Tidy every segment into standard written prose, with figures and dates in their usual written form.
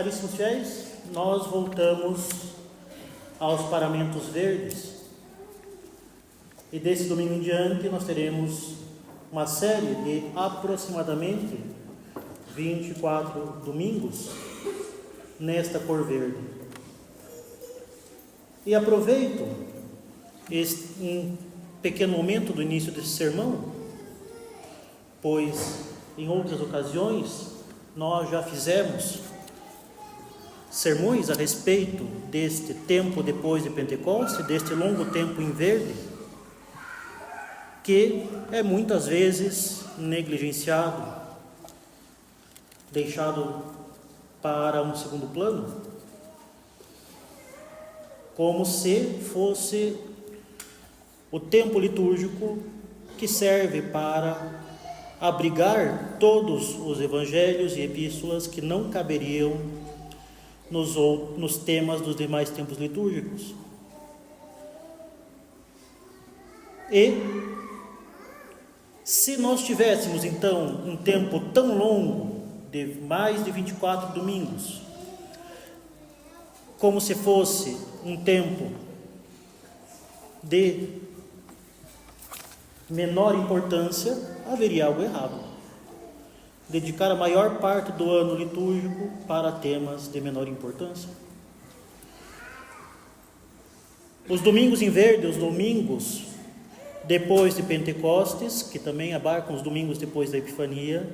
Caríssimos fiéis, nós voltamos aos paramentos verdes e desse domingo em diante nós teremos uma série de aproximadamente 24 domingos nesta cor verde. E aproveito um pequeno momento do início desse sermão, pois em outras ocasiões nós já fizemos sermões a respeito deste tempo depois de Pentecostes, deste longo tempo em verde, que é muitas vezes negligenciado, deixado para um segundo plano, como se fosse o tempo litúrgico que serve para abrigar todos os evangelhos e epístolas que não caberiam nos temas dos demais tempos litúrgicos. E se nós tivéssemos então um tempo tão longo, de mais de 24 domingos, como se fosse um tempo de menor importância, haveria algo errado. Dedicar a maior parte do ano litúrgico para temas de menor importância. Os domingos em verde, os domingos depois de Pentecostes, que também abarcam os domingos depois da Epifania,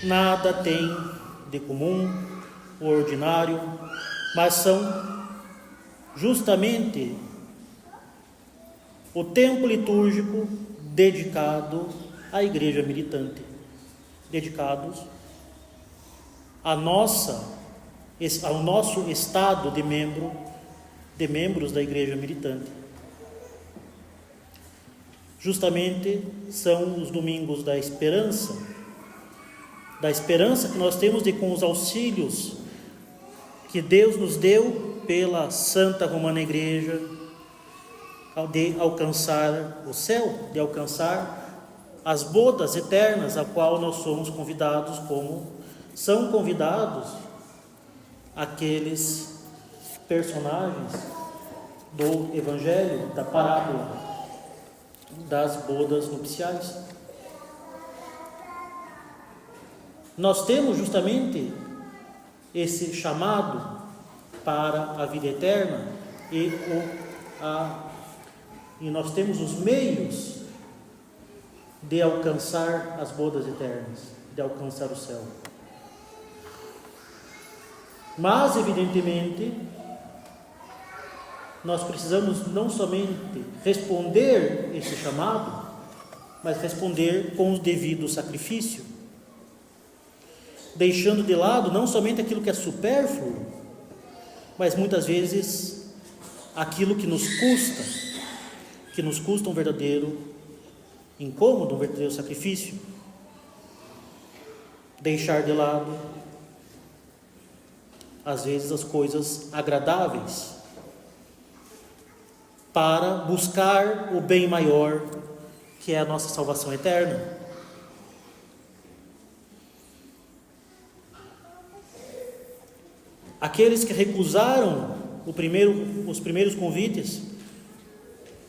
nada tem de comum, o ordinário, mas são justamente o tempo litúrgico dedicado à igreja militante, dedicados ao nosso estado de membros da igreja militante. Justamente são os domingos da esperança que nós temos de, com os auxílios que Deus nos deu pela Santa Romana Igreja, de alcançar o céu, de alcançar as bodas eternas a qual nós somos convidados, como são convidados aqueles personagens do Evangelho, da parábola das bodas nupciais. Nós temos justamente esse chamado para a vida eterna e nós temos os meios de alcançar as bodas eternas, de alcançar o céu. Mas, evidentemente, nós precisamos não somente responder esse chamado, mas responder com o devido sacrifício, deixando de lado não somente aquilo que é supérfluo, mas muitas vezes aquilo que nos custa um verdadeiro incômodo, um verdadeiro sacrifício. Deixar de lado, às vezes, as coisas agradáveis, para buscar o bem maior, que é a nossa salvação eterna. Aqueles que recusaram os primeiros convites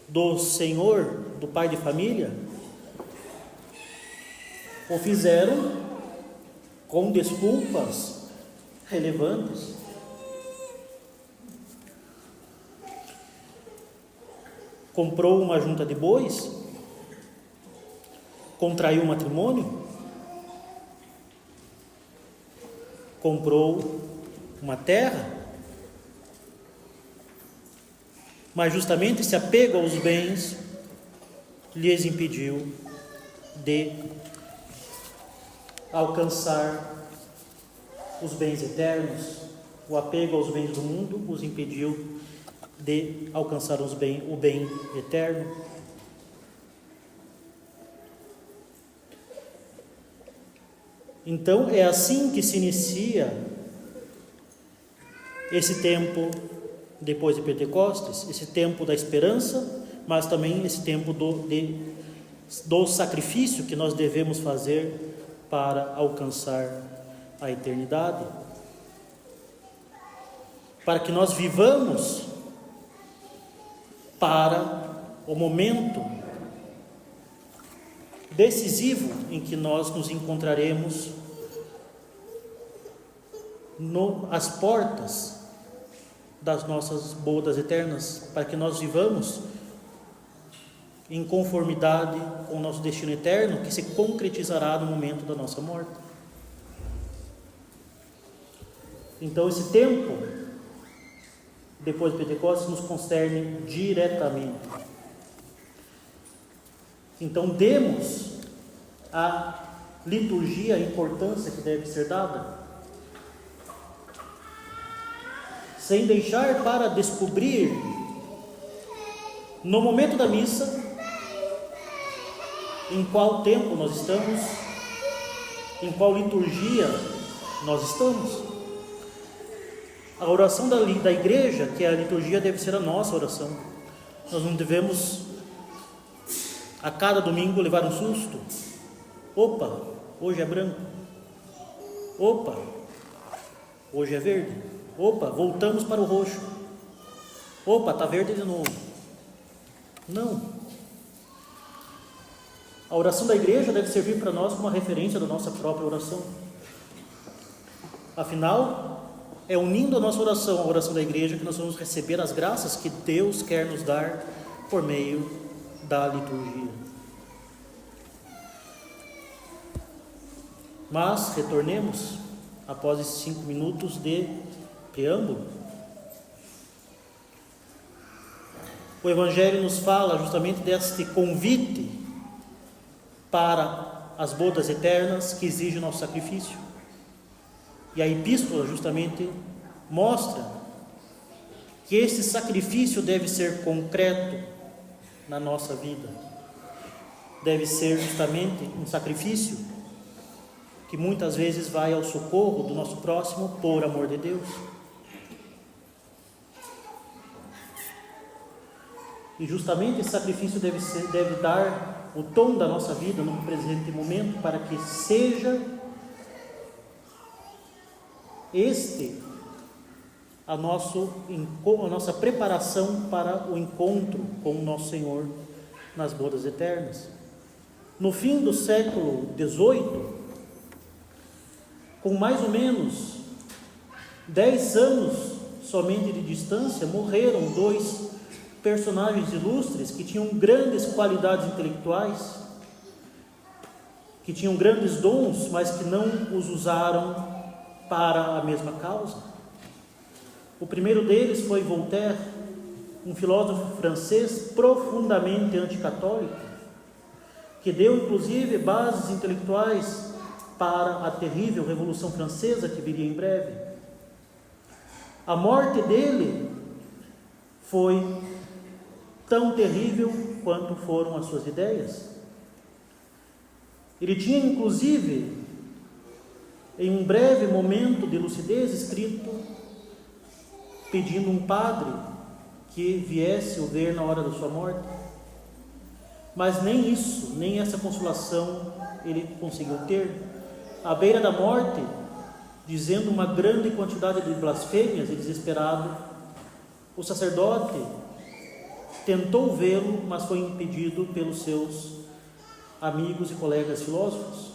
do Senhor, do Pai de família, o fizeram com desculpas relevantes. Comprou uma junta de bois, contraiu um matrimônio, comprou uma terra, mas justamente esse apego aos bens lhes impediu de alcançar os bens eternos. O apego aos bens do mundo os impediu de alcançar o bem eterno. Então é assim que se inicia esse tempo depois de Pentecostes, esse tempo da esperança, mas também esse tempo do sacrifício que nós devemos fazer para alcançar a eternidade, para que nós vivamos para o momento decisivo em que nós nos encontraremos às portas das nossas bodas eternas, para que nós vivamos em conformidade com o nosso destino eterno, que se concretizará no momento da nossa morte. Então esse tempo depois do Pentecostes nos concerne diretamente. Então demos à liturgia a importância que deve ser dada, sem deixar para descobrir no momento da missa em qual tempo nós estamos, em qual liturgia nós estamos. A oração da igreja, que é a liturgia, deve ser a nossa oração. Nós não devemos a cada domingo levar um susto. Opa, hoje é branco. Opa, hoje é verde. Opa, voltamos para o roxo. Opa, está verde de novo. Não. A oração da igreja deve servir para nós como uma referência da nossa própria oração. Afinal, é unindo a nossa oração à oração da igreja que nós vamos receber as graças que Deus quer nos dar por meio da liturgia. Mas retornemos após esses 5 minutos de preâmbulo. O Evangelho nos fala justamente deste convite para as bodas eternas que exige o nosso sacrifício. E a epístola justamente mostra que esse sacrifício deve ser concreto na nossa vida. Deve ser justamente um sacrifício que muitas vezes vai ao socorro do nosso próximo por amor de Deus. E justamente esse sacrifício deve dar o tom da nossa vida no presente momento, para que seja a nossa preparação para o encontro com o nosso Senhor nas bodas eternas. No fim do século XVIII, com mais ou menos 10 anos somente de distância, morreram 2 personagens ilustres que tinham grandes qualidades intelectuais, que tinham grandes dons, mas que não os usaram para a mesma causa. O primeiro deles foi Voltaire, um filósofo francês profundamente anticatólico, que deu inclusive bases intelectuais para a terrível Revolução Francesa que viria em breve. A morte dele foi tão terrível quanto foram as suas ideias. Ele tinha inclusive, em um breve momento de lucidez, escrito pedindo um padre que viesse o ver na hora da sua morte. Mas nem isso, nem essa consolação ele conseguiu ter. À beira da morte, dizendo uma grande quantidade de blasfêmias e desesperado, o sacerdote tentou vê-lo, mas foi impedido pelos seus amigos e colegas filósofos.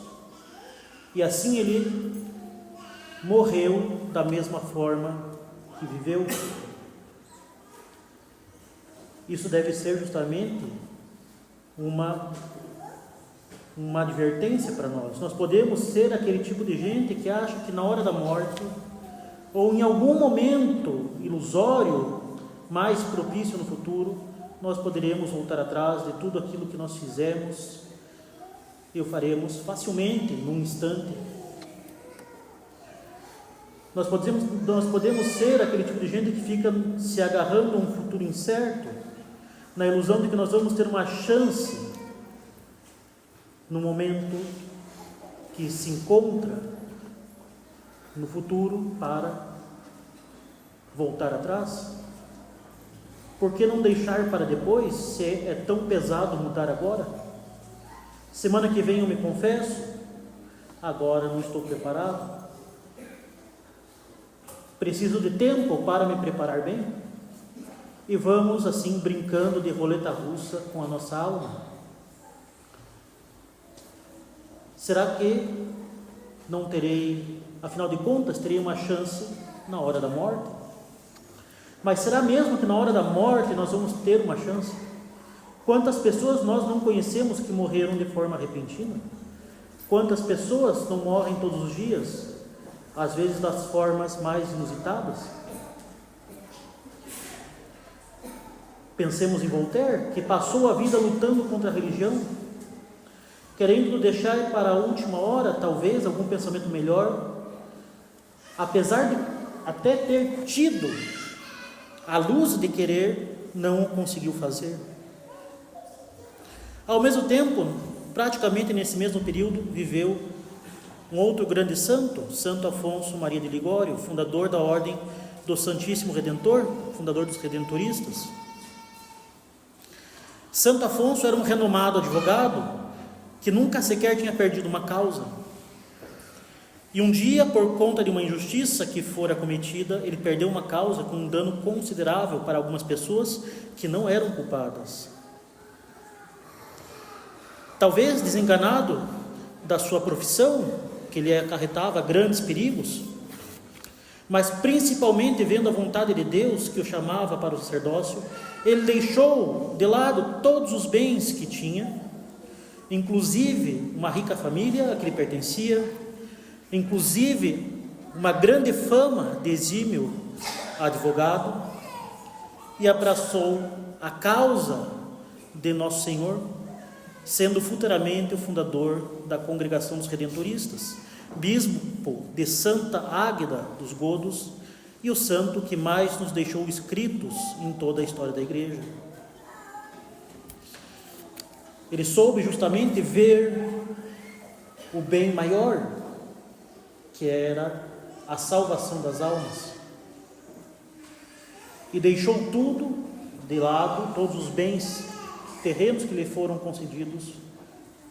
E assim ele morreu da mesma forma que viveu. Isso deve ser justamente uma advertência para nós. Nós podemos ser aquele tipo de gente que acha que na hora da morte, ou em algum momento ilusório, mais propício no futuro, nós poderemos voltar atrás de tudo aquilo que nós fizemos e o faremos facilmente, num instante. Nós podemos ser aquele tipo de gente que fica se agarrando a um futuro incerto, na ilusão de que nós vamos ter uma chance no momento que se encontra no futuro para voltar atrás. Por que não deixar para depois, se é tão pesado mudar agora? Semana que vem eu me confesso, agora não estou preparado. Preciso de tempo para me preparar bem? E vamos assim brincando de roleta russa com a nossa alma. Será que não terei, afinal de contas, terei uma chance na hora da morte? Mas será mesmo que na hora da morte nós vamos ter uma chance? Quantas pessoas nós não conhecemos que morreram de forma repentina? Quantas pessoas não morrem todos os dias, às vezes das formas mais inusitadas? Pensemos em Voltaire, que passou a vida lutando contra a religião, querendo deixar para a última hora, talvez, algum pensamento melhor, apesar de até ter tido a luz de querer, não o conseguiu fazer. Ao mesmo tempo, praticamente nesse mesmo período, viveu um outro grande santo, Santo Afonso Maria de Ligório, fundador da Ordem do Santíssimo Redentor, fundador dos Redentoristas. Santo Afonso era um renomado advogado que nunca sequer tinha perdido uma causa. E um dia, por conta de uma injustiça que fora cometida, ele perdeu uma causa com um dano considerável para algumas pessoas que não eram culpadas. Talvez desenganado da sua profissão, que lhe acarretava grandes perigos, mas principalmente vendo a vontade de Deus que o chamava para o sacerdócio, ele deixou de lado todos os bens que tinha, inclusive uma rica família a que lhe pertencia, inclusive uma grande fama de exímio advogado, e abraçou a causa de Nosso Senhor, sendo futuramente o fundador da Congregação dos Redentoristas, bispo de Santa Águeda dos Godos e o santo que mais nos deixou escritos em toda a história da Igreja. Ele soube justamente ver o bem maior, que era a salvação das almas, e deixou tudo de lado, todos os bens terrenos que lhe foram concedidos,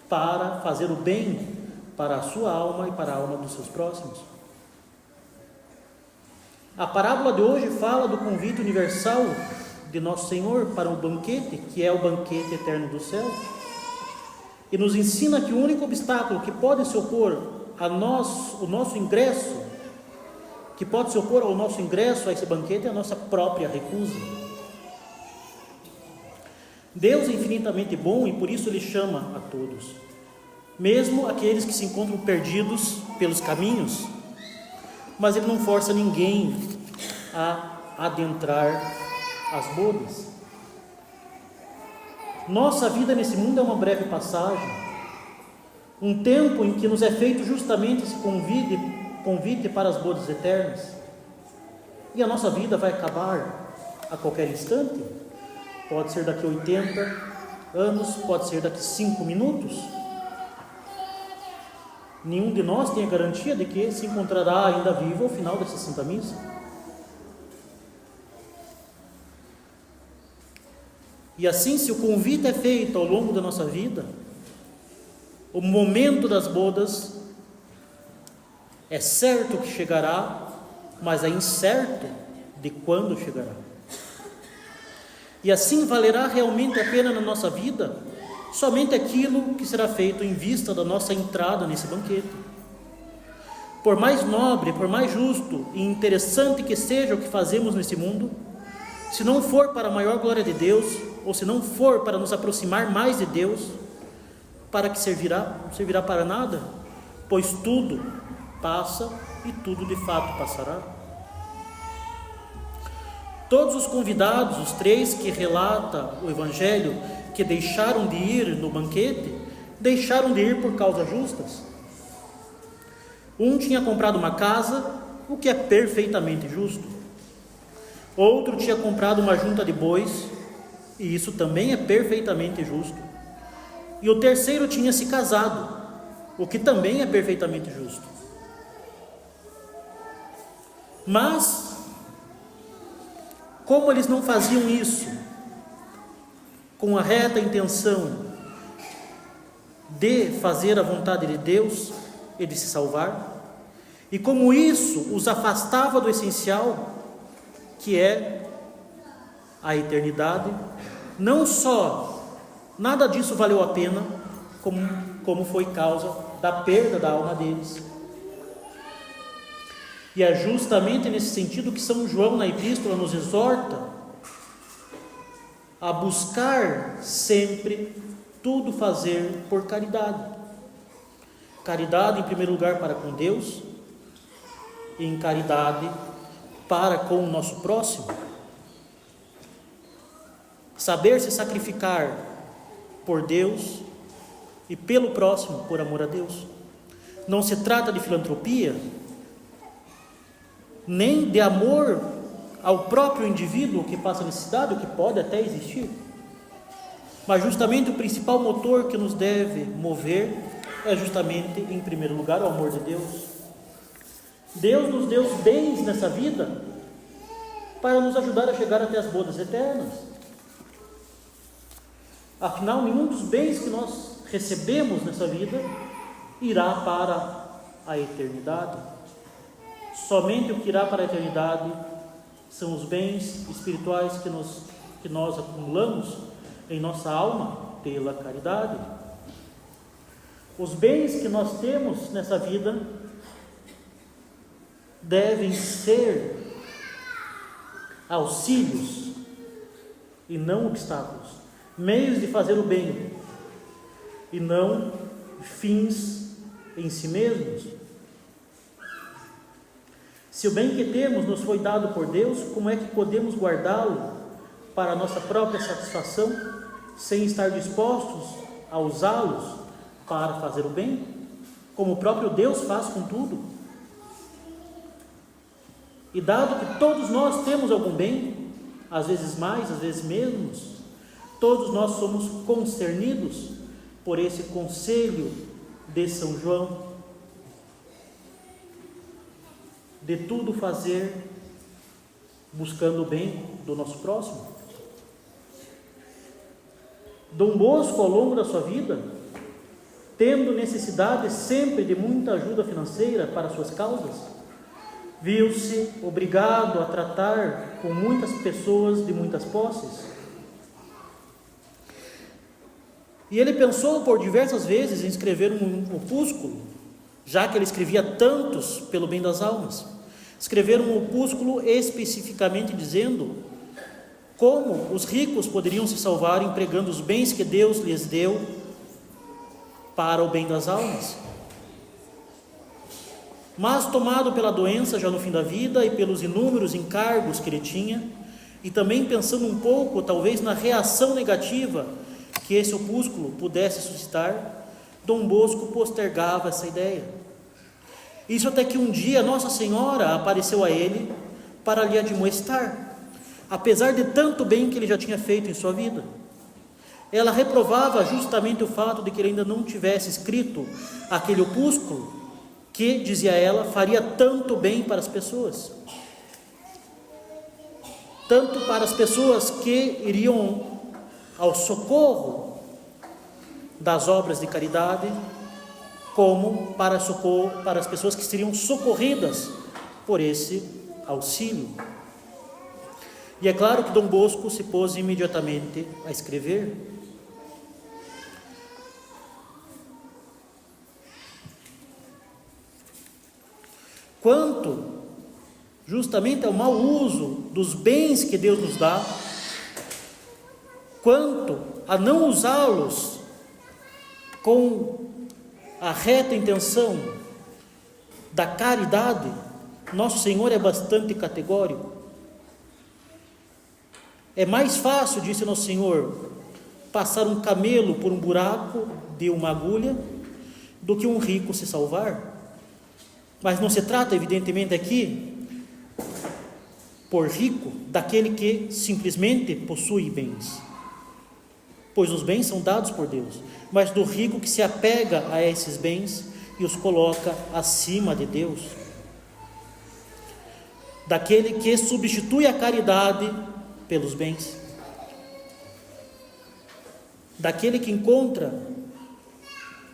para fazer o bem para a sua alma e para a alma dos seus próximos. A parábola de hoje fala do convite universal de Nosso Senhor para o banquete, que é o banquete eterno do céu, e nos ensina que o único obstáculo que pode se opor a nós, o nosso ingresso, que pode se opor ao nosso ingresso a esse banquete, é a nossa própria recusa. Deus é infinitamente bom e por isso Ele chama a todos, mesmo aqueles que se encontram perdidos pelos caminhos, mas Ele não força ninguém a adentrar as bodas. Nossa vida nesse mundo é uma breve passagem, um tempo em que nos é feito justamente esse convite para as bodas eternas, e a nossa vida vai acabar a qualquer instante. Pode ser daqui a 80 anos, pode ser daqui a 5 minutos. Nenhum de nós tem a garantia de que se encontrará ainda vivo ao final dessa Santa Missa. E assim, se o convite é feito ao longo da nossa vida, o momento das bodas é certo que chegará, mas é incerto de quando chegará. E assim valerá realmente a pena na nossa vida somente aquilo que será feito em vista da nossa entrada nesse banquete. Por mais nobre, por mais justo e interessante que seja o que fazemos nesse mundo, se não for para a maior glória de Deus, ou se não for para nos aproximar mais de Deus, para que servirá? Não servirá para nada, pois tudo passa e tudo de fato passará. Todos os convidados, os 3 que relata o Evangelho, que deixaram de ir no banquete, deixaram de ir por causas justas. Um tinha comprado uma casa, o que é perfeitamente justo. Outro tinha comprado uma junta de bois, e isso também é perfeitamente justo. E o terceiro tinha se casado, o que também é perfeitamente justo. Mas, como eles não faziam isso com a reta intenção de fazer a vontade de Deus e de se salvar, E como isso os afastava do essencial, que é a eternidade, não só nada disso valeu a pena, como foi causa da perda da alma deles. E é justamente nesse sentido que São João na epístola nos exorta a buscar sempre tudo fazer por caridade. Caridade em primeiro lugar para com Deus e em caridade para com o nosso próximo. Saber se sacrificar por Deus e pelo próximo por amor a Deus. Não se trata de filantropia, nem de amor ao próprio indivíduo que passa necessidade, o que pode até existir, mas justamente o principal motor que nos deve mover é justamente, em primeiro lugar, o amor de Deus. Deus nos deu os bens nessa vida para nos ajudar a chegar até as bodas eternas. Afinal, nenhum dos bens que nós recebemos nessa vida irá para a eternidade. Somente o que irá para a eternidade são os bens espirituais que nós acumulamos em nossa alma pela caridade. Os bens que nós temos nessa vida devem ser auxílios e não obstáculos, meios de fazer o bem e não fins em si mesmos. Se o bem que temos nos foi dado por Deus, como é que podemos guardá-lo para a nossa própria satisfação, sem estar dispostos a usá-los para fazer o bem, como o próprio Deus faz com tudo? E dado que todos nós temos algum bem, às vezes mais, às vezes menos, todos nós somos concernidos por esse conselho de São João, de tudo fazer buscando o bem do nosso próximo. Dom Bosco, ao longo da sua vida, tendo necessidade sempre de muita ajuda financeira para suas causas, viu-se obrigado a tratar com muitas pessoas de muitas posses. E ele pensou por diversas vezes em escrever um opúsculo, já que ele escrevia tantos pelo bem das almas. Escrever um opúsculo especificamente dizendo como os ricos poderiam se salvar empregando os bens que Deus lhes deu para o bem das almas. Mas tomado pela doença já no fim da vida e pelos inúmeros encargos que ele tinha, e também pensando um pouco talvez na reação negativa que esse opúsculo pudesse suscitar, Dom Bosco postergava essa ideia. Isso até que um dia Nossa Senhora apareceu a ele para lhe admoestar, apesar de tanto bem que ele já tinha feito em sua vida. Ela reprovava justamente o fato de que ele ainda não tivesse escrito aquele opúsculo que, dizia ela, faria tanto bem para as pessoas. Tanto para as pessoas que iriam ao socorro das obras de caridade, como para as pessoas que seriam socorridas por esse auxílio. E é claro que Dom Bosco se pôs imediatamente a escrever. Quanto justamente ao mau uso dos bens que Deus nos dá, quanto a não usá-los com a reta intenção da caridade, Nosso Senhor é bastante categórico. É mais fácil, disse Nosso Senhor, passar um camelo por um buraco de uma agulha do que um rico se salvar. Mas não se trata, evidentemente, aqui, por rico, daquele que simplesmente possui bens, pois os bens são dados por Deus, mas do rico que se apega a esses bens e os coloca acima de Deus, daquele que substitui a caridade pelos bens, daquele que encontra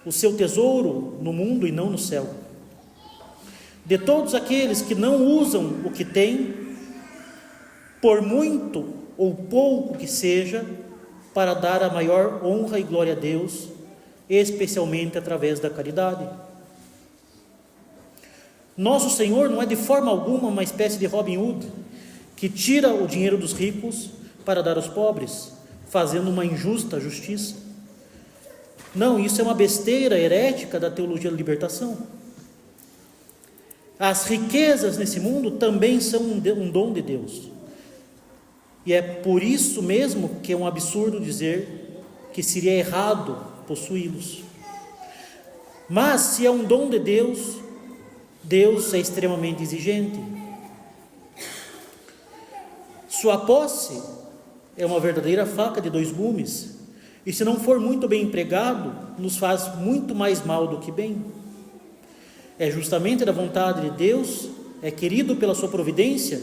o seu tesouro no mundo e não no céu. de todos aqueles que não usam o que têm, por muito ou pouco que seja, para dar a maior honra e glória a Deus, especialmente através da caridade. Nosso Senhor não é de forma alguma uma espécie de Robin Hood, que tira o dinheiro dos ricos para dar aos pobres, fazendo uma injusta justiça. Não, isso é uma besteira herética da teologia da libertação. As riquezas nesse mundo também são um dom de Deus. E é por isso mesmo que é um absurdo dizer que seria errado possuí-los. Mas se é um dom de Deus, Deus é extremamente exigente. Sua posse é uma verdadeira faca de dois gumes, e se não for muito bem empregado, nos faz muito mais mal do que bem. É justamente da vontade de Deus, é querido pela sua providência,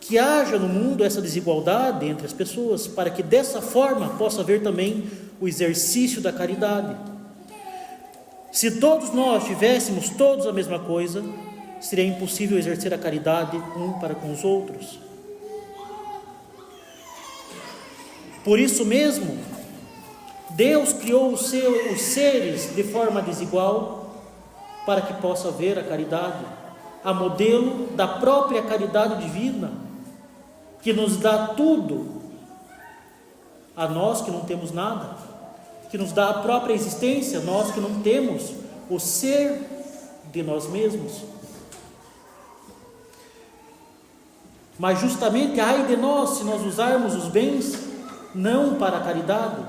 que haja no mundo essa desigualdade entre as pessoas, para que dessa forma possa haver também o exercício da caridade. Se todos nós tivéssemos todos a mesma coisa, seria impossível exercer a caridade um para com os outros. Por isso mesmo, Deus criou os seres de forma desigual, para que possa haver a caridade, a modelo da própria caridade divina, que nos dá tudo a nós que não temos nada, que nos dá a própria existência, nós que não temos o ser de nós mesmos. Mas justamente ai de nós se nós usarmos os bens não para a caridade,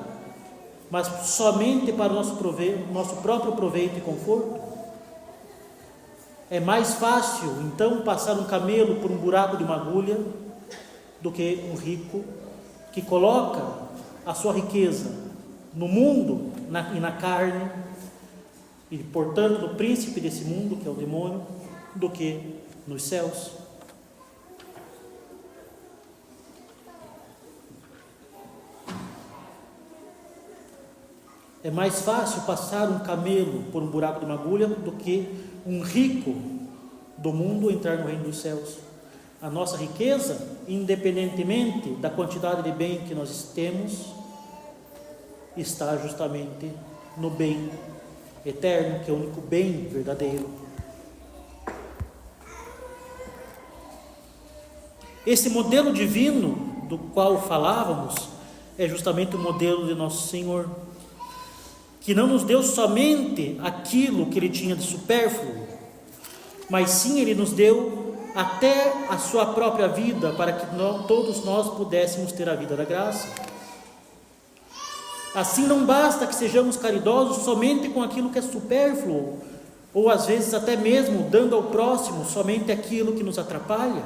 mas somente para o nosso próprio proveito e conforto. É mais fácil então passar um camelo por um buraco de uma agulha do que um rico que coloca a sua riqueza no mundo e na carne, e portanto no príncipe desse mundo, que é o demônio, do que nos céus. É mais fácil passar um camelo por um buraco de uma agulha do que um rico do mundo entrar no reino dos céus. A nossa riqueza, independentemente da quantidade de bem que nós temos, está justamente no bem eterno, que é o único bem verdadeiro. Esse modelo divino do qual falávamos é justamente o modelo de Nosso Senhor, que não nos deu somente aquilo que Ele tinha de supérfluo, mas sim Ele nos deu até a sua própria vida, para que todos nós pudéssemos ter a vida da graça. Assim não basta que sejamos caridosos somente com aquilo que é supérfluo, ou às vezes até mesmo dando ao próximo somente aquilo que nos atrapalha.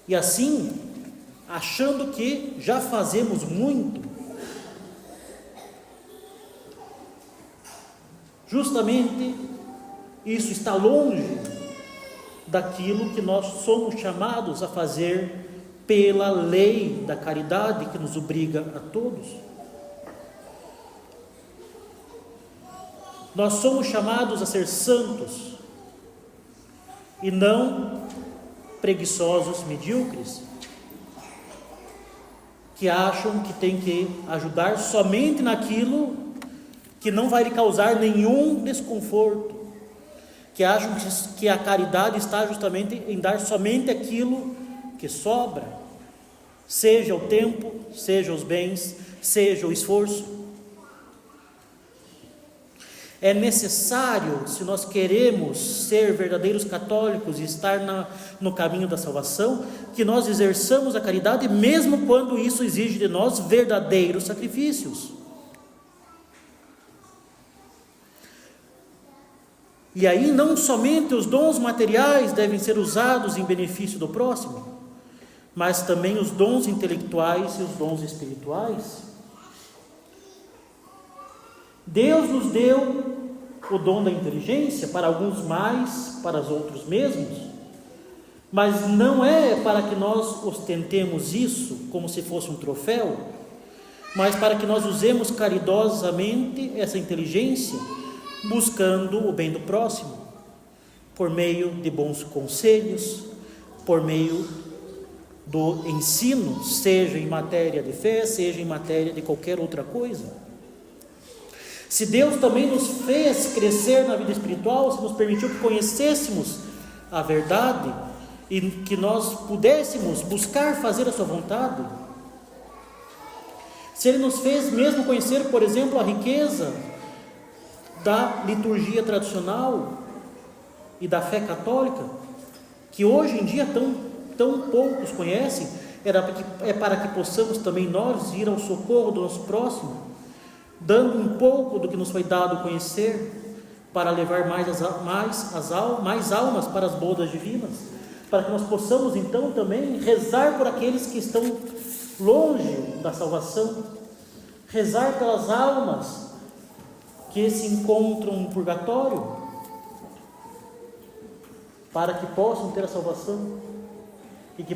E assim, achando que já fazemos muito, justamente isso está longe daquilo que nós somos chamados a fazer pela lei da caridade que nos obriga a todos. Nós somos chamados a ser santos e não preguiçosos medíocres, que acham que tem que ajudar somente naquilo que não vai lhe causar nenhum desconforto, que acham que a caridade está justamente em dar somente aquilo que sobra, seja o tempo, seja os bens, seja o esforço. É necessário, se nós queremos ser verdadeiros católicos e estar no caminho da salvação, que nós exerçamos a caridade, mesmo quando isso exige de nós verdadeiros sacrifícios. E aí não somente os dons materiais devem ser usados em benefício do próximo, mas também os dons intelectuais e os dons espirituais. Deus nos deu o dom da inteligência, para alguns mais, para os outros mesmos, mas não é para que nós ostentemos isso como se fosse um troféu, mas para que nós usemos caridosamente essa inteligência, buscando o bem do próximo. por meio de bons conselhos, por meio do ensino, seja em matéria de fé, seja em matéria de qualquer outra coisa. Se Deus também nos fez crescer na vida espiritual, se nos permitiu que conhecêssemos a verdade e que nós pudéssemos buscar fazer a sua vontade, se Ele nos fez mesmo conhecer, por exemplo, a riqueza da liturgia tradicional e da fé católica, que hoje em dia tão poucos conhecem, é para que possamos também nós ir ao socorro do nosso próximo, dando um pouco do que nos foi dado conhecer, para levar mais almas para as bodas divinas, para que nós possamos então também rezar por aqueles que estão longe da salvação, rezar pelas almas que se encontram no purgatório, para que possam ter a salvação e que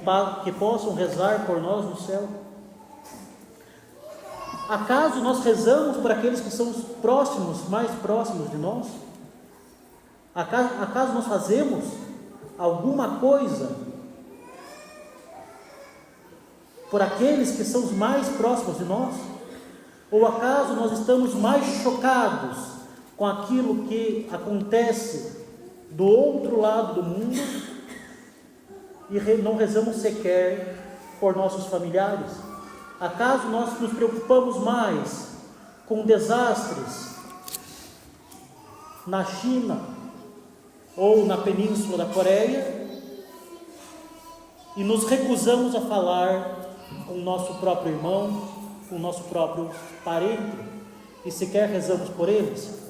possam rezar por nós no céu. Acaso nós rezamos por aqueles que são os próximos, mais próximos de nós? Acaso nós fazemos alguma coisa por aqueles que são os mais próximos de nós? Ou acaso nós estamos mais chocados com aquilo que acontece do outro lado do mundo e não rezamos sequer por nossos familiares? Acaso nós nos preocupamos mais com desastres na China ou na Península da Coreia e nos recusamos a falar com o nosso próprio irmão, com o nosso próprio parente, e sequer rezamos por eles?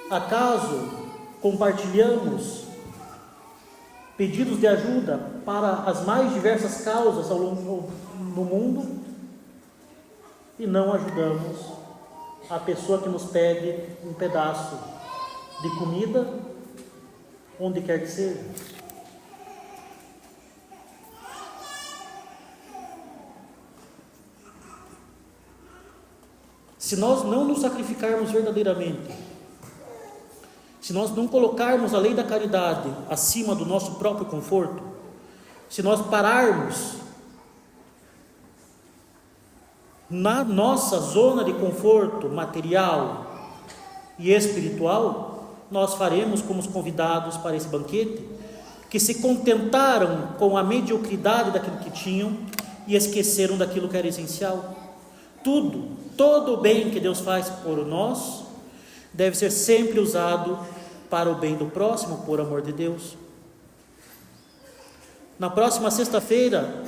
Acaso compartilhamos pedidos de ajuda para as mais diversas causas ao longo do mundo e não ajudamos a pessoa que nos pede um pedaço de comida, onde quer que seja? Se nós não nos sacrificarmos verdadeiramente, se nós não colocarmos a lei da caridade acima do nosso próprio conforto, se nós pararmos na nossa zona de conforto material e espiritual, nós faremos como os convidados para esse banquete, que se contentaram com a mediocridade daquilo que tinham e esqueceram daquilo que era essencial. Todo o bem que Deus faz por nós deve ser sempre usado para o bem do próximo, por amor de Deus. Na próxima sexta-feira,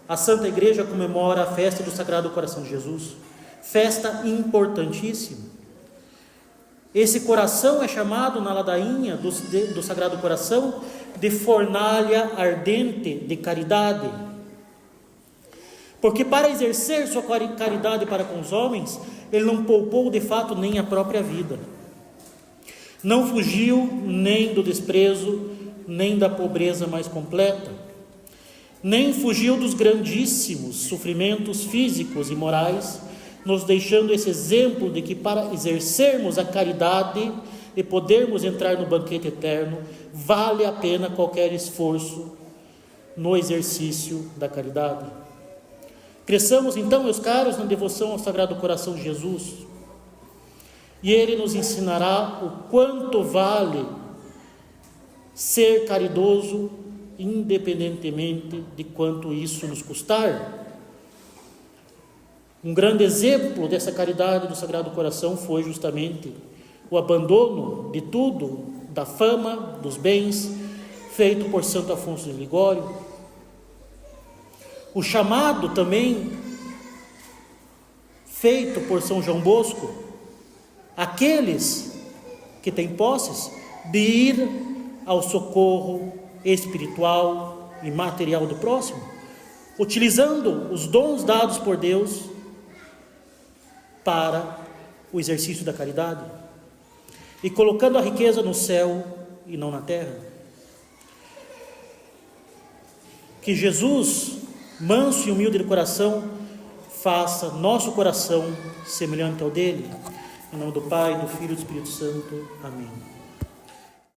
a Santa Igreja comemora a festa do Sagrado Coração de Jesus, festa importantíssima. Esse coração é chamado na ladainha do Sagrado Coração de fornalha ardente de caridade, porque para exercer sua caridade para com os homens, ele não poupou de fato nem a própria vida, não fugiu nem do desprezo, nem da pobreza mais completa, nem fugiu dos grandíssimos sofrimentos físicos e morais, nos deixando esse exemplo de que para exercermos a caridade e podermos entrar no banquete eterno, vale a pena qualquer esforço no exercício da caridade. Cresçamos então, meus caros, na devoção ao Sagrado Coração de Jesus, e Ele nos ensinará o quanto vale ser caridoso, independentemente de quanto isso nos custar. Um grande exemplo dessa caridade do Sagrado Coração foi justamente o abandono de tudo, da fama, dos bens, feito por Santo Afonso de Ligório. O chamado também feito por São João Bosco, aqueles que têm posses, de ir ao socorro espiritual e material do próximo, utilizando os dons dados por Deus para o exercício da caridade e colocando a riqueza no céu e não na terra. Que Jesus, manso e humilde de coração, faça nosso coração semelhante ao dele, Em nome do Pai, do Filho e do Espírito Santo. Amém.